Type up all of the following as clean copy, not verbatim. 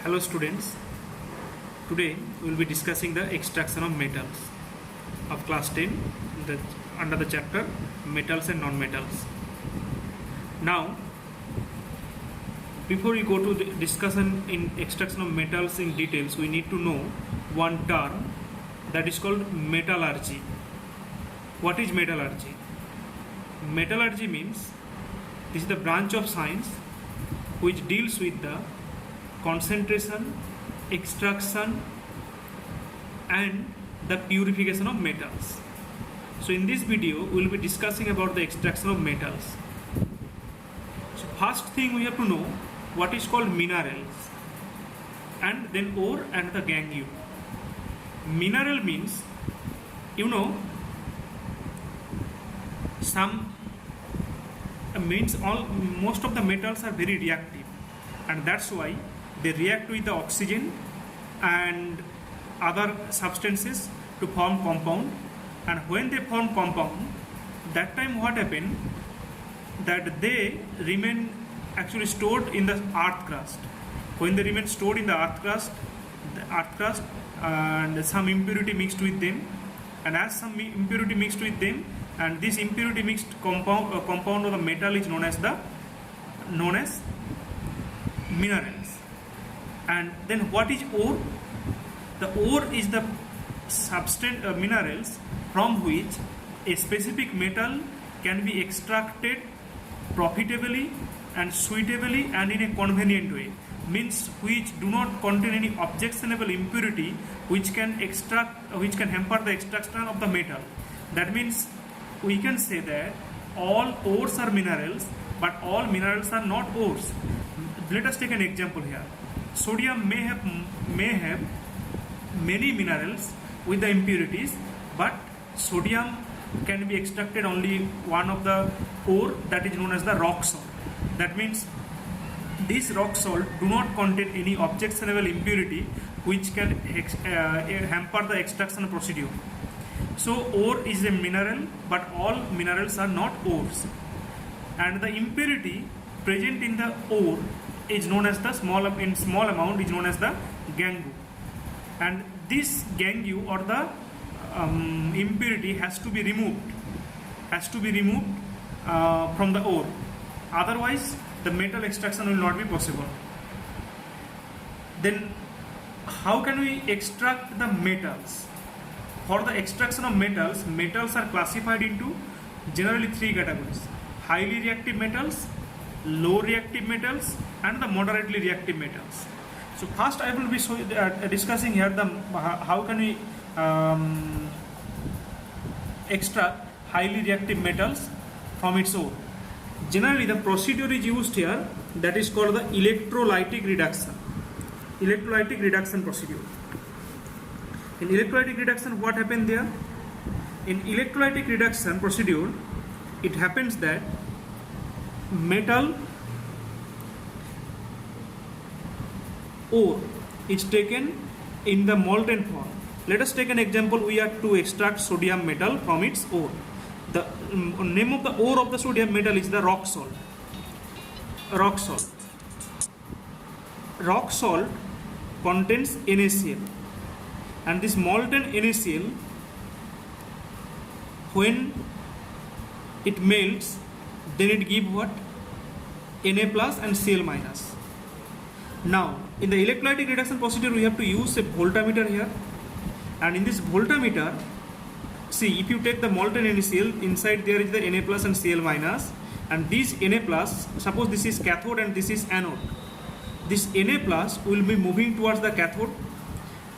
Hello students, today we will be discussing the extraction of metals of class 10 under the chapter metals and non-metals. Now, before we go to the discussion in extraction of metals in details, we need to know one term that is called metallurgy. What is metallurgy? Metallurgy means this is the branch of science which deals with the concentration, extraction and the purification of metals. So in this video we will be discussing about the extraction of metals. So first thing we have to know what is called minerals, and then ore and the gangue. Mineral means, most of the metals are very reactive, and that's why they react with the oxygen and other substances to form compound. And when they form compound, that time what happened, that they remain actually stored in the earth crust. When they remain stored in the earth crust and some impurity mixed with them, and as some impurity mixed with them, and this impurity mixed compound of the metal is known as minerals. And then what is ore? The ore is the minerals from which a specific metal can be extracted profitably and suitably and in a convenient way. Means which do not contain any objectionable impurity which can hamper the extraction of the metal. That means we can say that all ores are minerals, but all minerals are not ores. Let us take an example here. Sodium may have many minerals with the impurities, but sodium can be extracted only one of the ore, that is known as the rock salt. That means this rock salt do not contain any objectionable impurity which can hamper the extraction procedure. So ore is a mineral, but all minerals are not ores. And the impurity present in the ore is known as the small amount is known as the gangue. And this gangue or the impurity has to be removed from the ore. Otherwise the metal extraction will not be possible. Then how can we extract the metals? For the extraction of metals are classified into generally three categories: highly reactive metals, low reactive metals and the moderately reactive metals. So first I will be discussing here how can we extract highly reactive metals from its ore. Generally the procedure is used here, that is called the electrolytic reduction procedure. In electrolytic reduction, what happened there? In electrolytic reduction procedure, it happens that metal ore is taken in the molten form. Let us take an example. We are to extract sodium metal from its ore. The name of the ore of the sodium metal is the rock salt. Rock salt contains NaCl, and this molten NaCl, when it melts, then it gives what? Na plus and Cl minus. Now in the electrolytic reduction procedure we have to use a voltameter here, and in this voltameter, see, if you take the molten NaCl, inside there is the Na plus and Cl minus, and this Na plus, suppose this is cathode and this is anode, this Na plus will be moving towards the cathode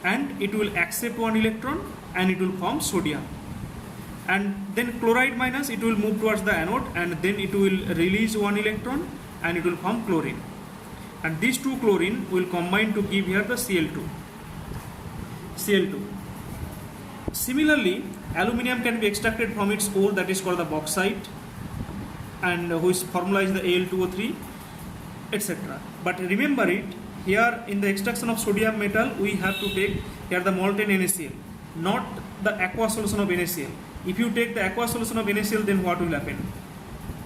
and it will accept one electron and it will form sodium, and then chloride minus, it will move towards the anode and then it will release one electron and it will form chlorine, and these two chlorine will combine to give here the Cl2. Similarly, aluminium can be extracted from its ore, that is called the bauxite, and which formula is the Al2O3, etc. But remember it, here in the extraction of sodium metal we have to take here the molten NaCl, not the aqueous solution of NaCl. If you take the aqueous solution of NaCl, then what will happen?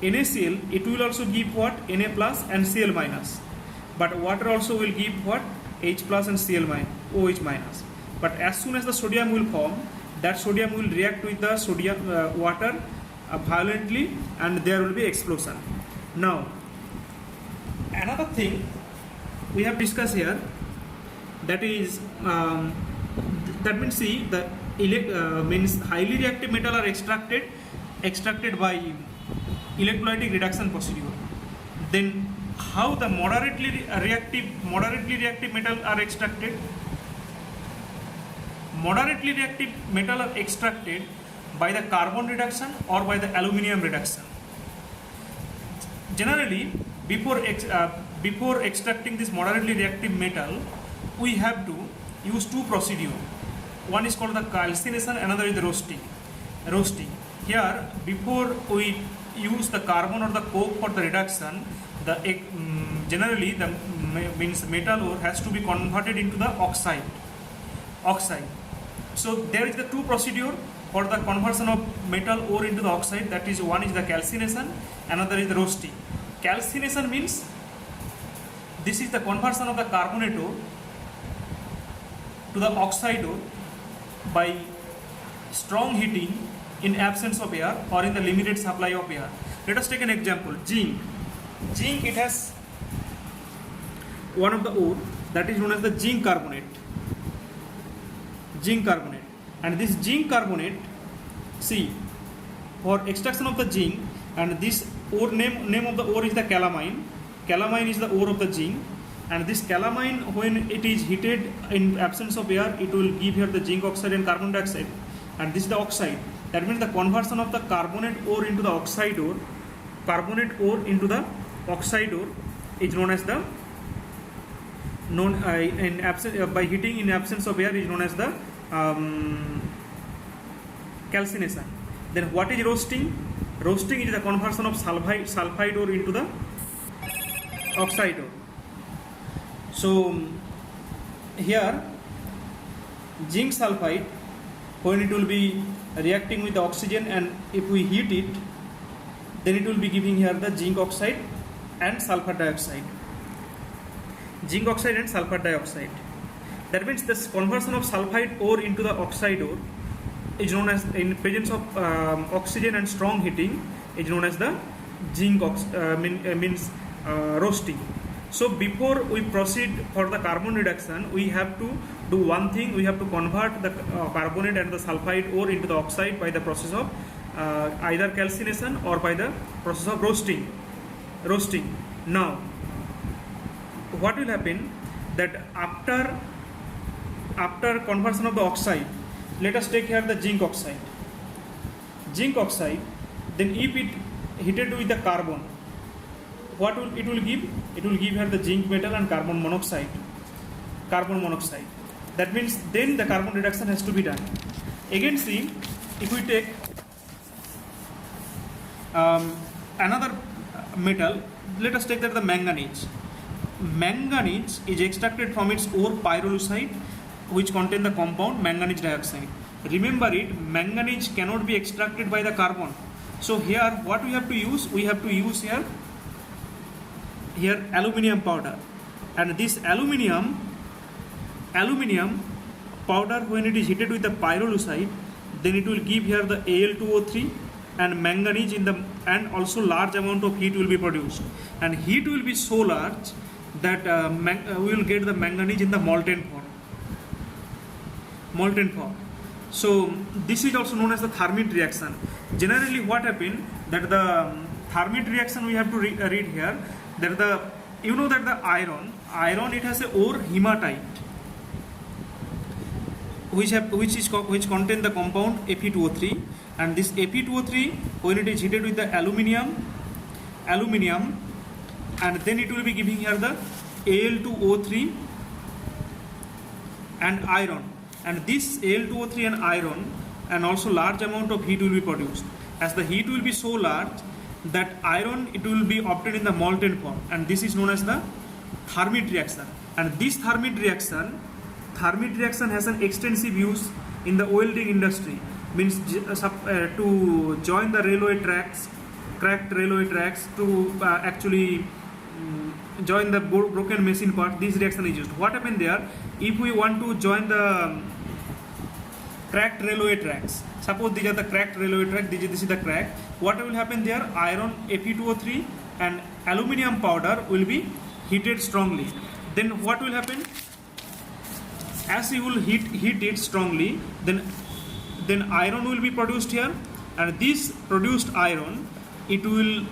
NaCl, it will also give what? Na plus and Cl minus. But water also will give what? H plus and Cl minus, OH minus. But as soon as the sodium will form, that sodium will react with the sodium water violently, and there will be explosion. Now, another thing we have discussed here, that is that means see the means highly reactive metal are extracted by electrolytic reduction procedure. Then how the moderately reactive metal are extracted? Moderately reactive metal are extracted by the carbon reduction or by the aluminium reduction. Generally, before extracting this moderately reactive metal, we have to use two procedures. One is called the calcination, another is the roasting. Here, before we use the carbon or the coke for the reduction, generally the means metal ore has to be converted into the oxide. So there is the two procedure for the conversion of metal ore into the oxide. That is, one is the calcination, another is the roasting. Calcination means this is the conversion of the carbonate ore to the oxide ore by strong heating in absence of air or in the limited supply of air. Let us take an example. Zinc, it has one of the ore that is known as the zinc carbonate. And this zinc carbonate, see, for extraction of the zinc, and this ore name of the ore is the calamine. Calamine is the ore of the zinc, and this calamine, when it is heated in absence of air, it will give here the zinc oxide and carbon dioxide, and this is the oxide. That means the conversion of the carbonate ore into the oxide ore, is known as the by heating in absence of air is known as the calcination. Then what is roasting? Roasting is the conversion of sulfide ore into the oxide ore. So here zinc sulfide, when it will be reacting with the oxygen, and if we heat it, then it will be giving here the zinc oxide and sulfur dioxide. That means this conversion of sulfide ore into the oxide ore is known as, in presence of oxygen and strong heating, is known as the roasting. So before we proceed for the carbon reduction, we have to do one thing. We have to convert the carbonate and the sulfide ore into the oxide by the process of either calcination or by the process of roasting. Now, what will happen, that after conversion of the oxide, let us take here the zinc oxide. Then if it heated with the carbon, what will it give? It will give here the zinc metal and carbon monoxide. That means then the carbon reduction has to be done. Again, see, if we take another metal, let us take that the manganese. Manganese is extracted from its ore pyrolusite, which contain the compound manganese dioxide. Remember it, manganese cannot be extracted by the carbon. So here what we have to use? We have to use here aluminium powder. And this aluminium powder, when it is heated with the pyrolusite, then it will give here the Al2O3 and manganese and also large amount of heat will be produced. And heat will be so large that we will get the manganese in the molten form. So this is also known as the Thermit reaction. Generally what happened, that the Thermit reaction we have to read here, that the iron it has a ore hematite, which contain the compound Fe2O3, and this Fe2O3, when it is heated with the aluminium, and then it will be giving here the Al2O3 and iron, and this Al2O3 and iron, and also large amount of heat will be produced. As the heat will be so large, that iron, it will be obtained in the molten form, and this is known as the Thermit reaction. And this Thermit reaction has an extensive use in the welding industry. Means to join the railway tracks, cracked railway tracks, to actually join the broken machine part, this reaction is used. What happened there? If we want to join the cracked railway tracks, suppose these are the cracked railway track, this is the crack. What will happen there? Iron Fe2O3 and aluminium powder will be heated strongly. Then what will happen? As you will heat it strongly, then iron will be produced here, and this produced iron, it will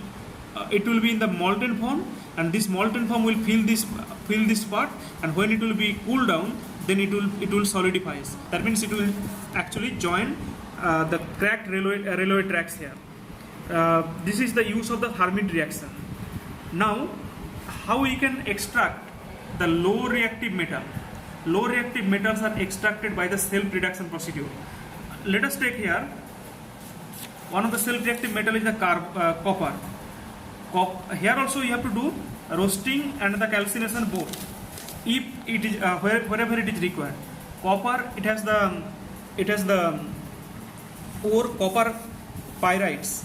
be in the molten form, and this molten form will fill this part, and when it will be cooled down, then it will solidify. That means it will actually join the cracked railway tracks here. This is the use of the Hermite reaction. Now, how we can extract the low reactive metal? Low reactive metals are extracted by the self-reduction procedure. Let us take here one of the self-reactive metal is the copper. Here also you have to do roasting and the calcination both. If it is wherever it is required. Copper, it has the ore copper pyrites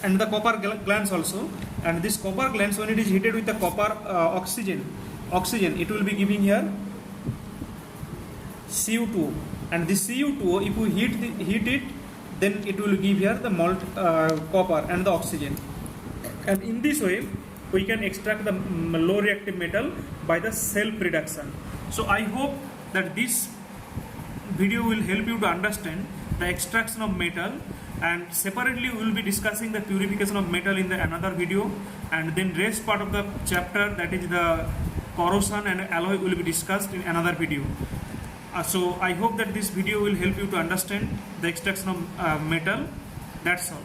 and the copper glands also. And this copper glands, when it is heated with the copper oxygen, it will be giving here Cu2, and this Cu2, if we heat it, then it will give here the copper and the oxygen, and in this way we can extract the low reactive metal by the self reduction. So I hope that this video will help you to understand the extraction of metal, and separately we will be discussing the purification of metal in another video, and then rest part of the chapter, that is the corrosion and alloy, will be discussed in another video. So I hope that this video will help you to understand the extraction of metal. That's all.